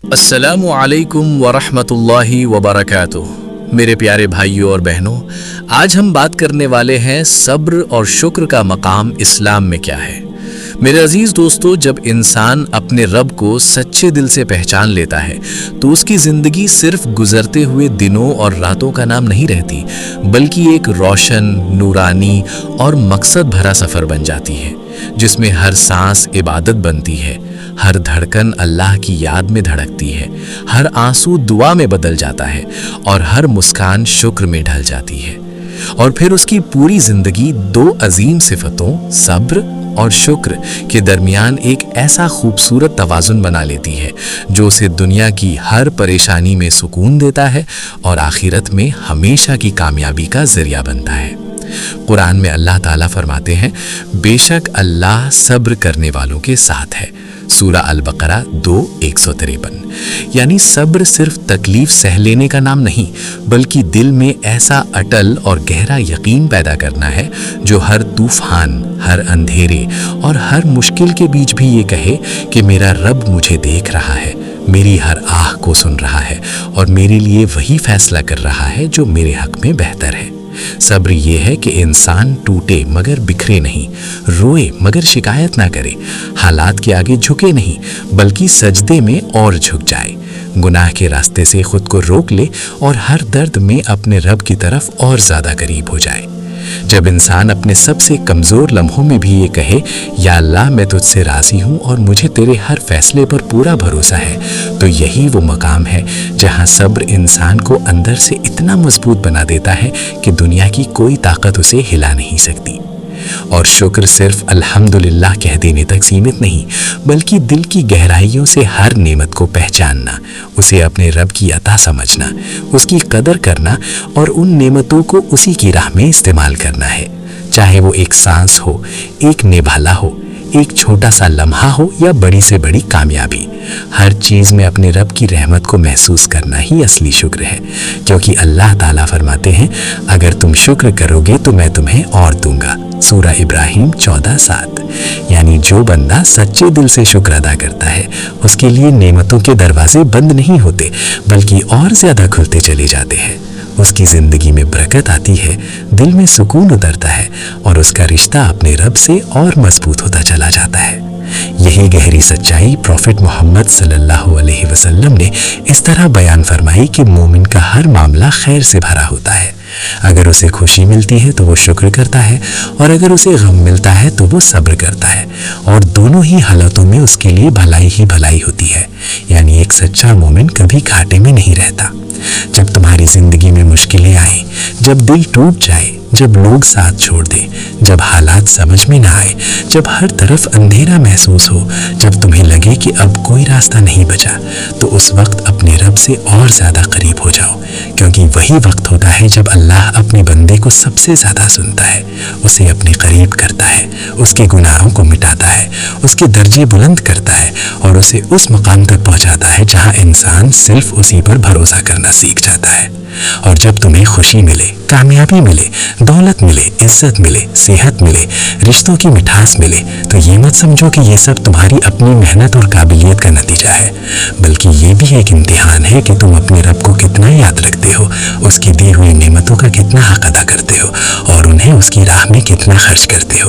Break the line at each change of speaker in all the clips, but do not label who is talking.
السلام علیکم ورحمۃ اللہ وبرکاتہ۔ میرے پیارے بھائیوں اور بہنوں، آج ہم بات کرنے والے ہیں صبر اور شکر کا مقام اسلام میں کیا ہے۔ میرے عزیز دوستو، جب انسان اپنے رب کو سچے دل سے پہچان لیتا ہے تو اس کی زندگی صرف گزرتے ہوئے دنوں اور راتوں کا نام نہیں رہتی، بلکہ ایک روشن، نورانی اور مقصد بھرا سفر بن جاتی ہے، جس میں ہر سانس عبادت بنتی ہے، ہر دھڑکن اللہ کی یاد میں دھڑکتی ہے، ہر آنسو دعا میں بدل جاتا ہے اور ہر مسکان شکر میں ڈھل جاتی ہے۔ اور پھر اس کی پوری زندگی دو عظیم صفتوں صبر اور شکر کے درمیان ایک ایسا خوبصورت توازن بنا لیتی ہے جو اسے دنیا کی ہر پریشانی میں سکون دیتا ہے اور آخرت میں ہمیشہ کی کامیابی کا ذریعہ بنتا ہے۔ قرآن میں اللہ تعالیٰ فرماتے ہیں، بے شک اللہ صبر کرنے والوں کے ساتھ ہے، سورہ البقرہ 2:153۔ یعنی صبر صرف تکلیف سہ لینے کا نام نہیں، بلکہ دل میں ایسا اٹل اور گہرا یقین پیدا کرنا ہے جو ہر طوفان، ہر اندھیرے اور ہر مشکل کے بیچ بھی یہ کہے کہ میرا رب مجھے دیکھ رہا ہے، میری ہر آہ کو سن رہا ہے اور میرے لیے وہی فیصلہ کر رہا ہے جو میرے حق میں بہتر ہے۔ صبر یہ ہے کہ انسان ٹوٹے مگر بکھرے نہیں، روئے مگر شکایت نہ کرے، حالات کے آگے جھکے نہیں بلکہ سجدے میں اور جھک جائے، گناہ کے راستے سے خود کو روک لے اور ہر درد میں اپنے رب کی طرف اور زیادہ قریب ہو جائے۔ جب انسان اپنے سب سے کمزور لمحوں میں بھی یہ کہے، یا اللہ میں تجھ سے راضی ہوں اور مجھے تیرے ہر فیصلے پر پورا بھروسہ ہے، تو یہی وہ مقام ہے جہاں صبر انسان کو اندر سے اتنا مضبوط بنا دیتا ہے کہ دنیا کی کوئی طاقت اسے ہلا نہیں سکتی۔ اور شکر صرف الحمدللہ کہہ دینے تک سیمت نہیں، بلکہ دل کی گہرائیوں سے ہر نعمت کو پہچاننا، اسے اپنے رب کی عطا سمجھنا، اس کی قدر کرنا اور ان نعمتوں کو اسی کی راہ میں استعمال کرنا ہے، چاہے وہ ایک سانس ہو، ایک نبھالا ہو، ایک چھوٹا سا لمحہ ہو یا بڑی سے بڑی کامیابی۔ ہر چیز میں اپنے رب کی رحمت کو محسوس کرنا ہی اصلی شکر ہے، کیونکہ اللہ تعالیٰ فرماتے ہیں، اگر تم شکر کرو گے تو میں تمہیں اور دوں گا، سورہ ابراہیم 14:7۔ یعنی جو بندہ سچے دل سے شکر ادا کرتا ہے، اس کے لیے نعمتوں کے دروازے بند نہیں ہوتے بلکہ اور زیادہ کھلتے چلے جاتے ہیں، اس کی زندگی میں برکت آتی ہے، دل میں سکون اترتا ہے اور اس کا رشتہ اپنے رب سے اور مضبوط ہوتا چلا جاتا ہے۔ یہی گہری سچائی پروفٹ محمد صلی اللہ علیہ وسلم نے اس طرح بیان فرمائی کہ مومن کا ہر معاملہ خیر سے بھرا ہوتا ہے، اگر اسے خوشی ملتی ہے تو وہ شکر کرتا ہے اور اگر اسے غم ملتا ہے تو وہ صبر کرتا ہے، اور دونوں ہی حالتوں میں اس کے لیے بھلائی ہی بھلائی ہوتی ہے۔ یعنی ایک سچا مومن کبھی گھاٹے میں نہیں رہتا۔ جب تمہاری زندگی میں مشکلیں آئیں، جب دل ٹوٹ جائے، جب لوگ ساتھ چھوڑ دیں، جب حالات سمجھ میں نہ آئے، جب ہر طرف اندھیرا محسوس ہو، جب تمہیں لگے کہ اب کوئی راستہ نہیں بچا، تو اس وقت اپنے رب سے اور زیادہ قریب ہو جاؤ، کیونکہ وہی وقت ہوتا ہے جب اللہ اپنے بندے کو سب سے زیادہ سنتا ہے، اسے اپنے قریب کرتا ہے، اس کے گناہوں کو مٹاتا ہے، اس کے درجے بلند کرتا ہے اور اسے اس مقام تک پہنچاتا ہے جہاں انسان صرف اسی پر بھروسہ کرنا سیکھ جاتا ہے۔ اور جب تمہیں خوشی ملے، کامیابی ملے، دولت ملے، عزت ملے، صحت ملے، رشتوں کی مٹھاس ملے، تو یہ مت سمجھو کہ یہ سب تمہاری اپنی محنت اور قابلیت کا نتیجہ ہے، بلکہ یہ بھی ایک امتحان ہے کہ تم اپنے رب کو کتنا یاد رکھتے ہو، اس کی دی ہوئی نعمتوں کا کتنا حق ادا کرتے ہو اور انہیں اس کی راہ میں کتنا خرچ کرتے ہو۔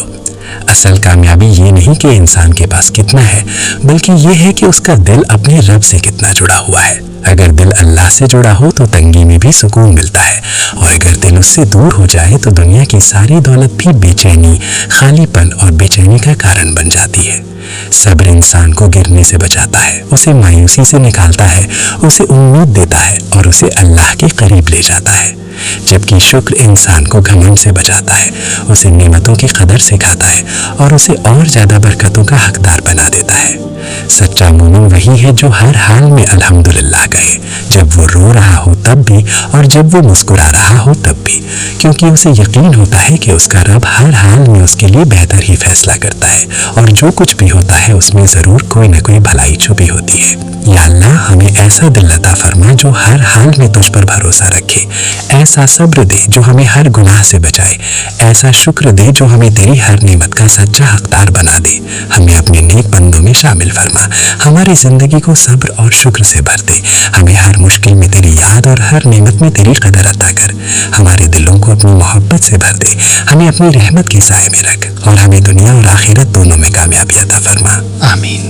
اصل کامیابی یہ نہیں کہ انسان کے پاس کتنا ہے، بلکہ یہ ہے کہ اس کا دل اپنے رب سے کتنا جڑا ہوا ہے۔ اگر دل اللہ سے جڑا ہو تو تنگی میں بھی سکون ملتا ہے، اور اگر دل اس سے دور ہو جائے تو دنیا کی ساری دولت بھی بے چینی، خالی پن اور بے چینی کا کارن بن جاتی ہے۔ صبر انسان کو گرنے سے بچاتا ہے، اسے مایوسی سے نکالتا ہے، اسے امید دیتا ہے اور اسے اللہ کے قریب لے جاتا ہے، جبکہ شکر انسان کو گھمنڈ سے بچاتا ہے، اسے نعمتوں کی قدر سکھاتا ہے اور اسے اور زیادہ برکتوں کا حقدار بنا دیتا ہے۔ سچا مومن وہی ہے جو ہر حال میں الحمدللہ کہے، جب وہ رو رہا ہو تب بھی اور جب وہ مسکرا رہا ہو تب بھی، کیونکہ اسے یقین ہوتا ہے کہ اس کا رب ہر حال میں اس کے لیے بہتر ہی فیصلہ کرتا ہے اور جو کچھ بھی ہوتا ہے اس میں ضرور کوئی نہ کوئی بھلائی چھپی ہوتی ہے۔ یا اللہ ہمیں ایسا دل عطا فرما جو ہر حال میں تجھ پر بھروسہ رکھے
ایسا صبر دے جو ہمیں ہر گناہ سے بچائے، ایسا شکر دے جو ہمیں تیری ہر نعمت کا سچا حقدار بنا دے، ہمیں اپنے نیک بندوں میں شامل فرما، ہماری زندگی کو صبر اور شکر سے بھر دے، ہمیں ہر مشکل میں تیری یاد اور ہر نعمت میں تیری قدر عطا کر، ہمارے دلوں کو اپنی محبت سے بھر دے، ہمیں اپنی رحمت کے سائے میں رکھ اور ہمیں دنیا اور آخرت دونوں میں کامیابی عطا فرما، آمین۔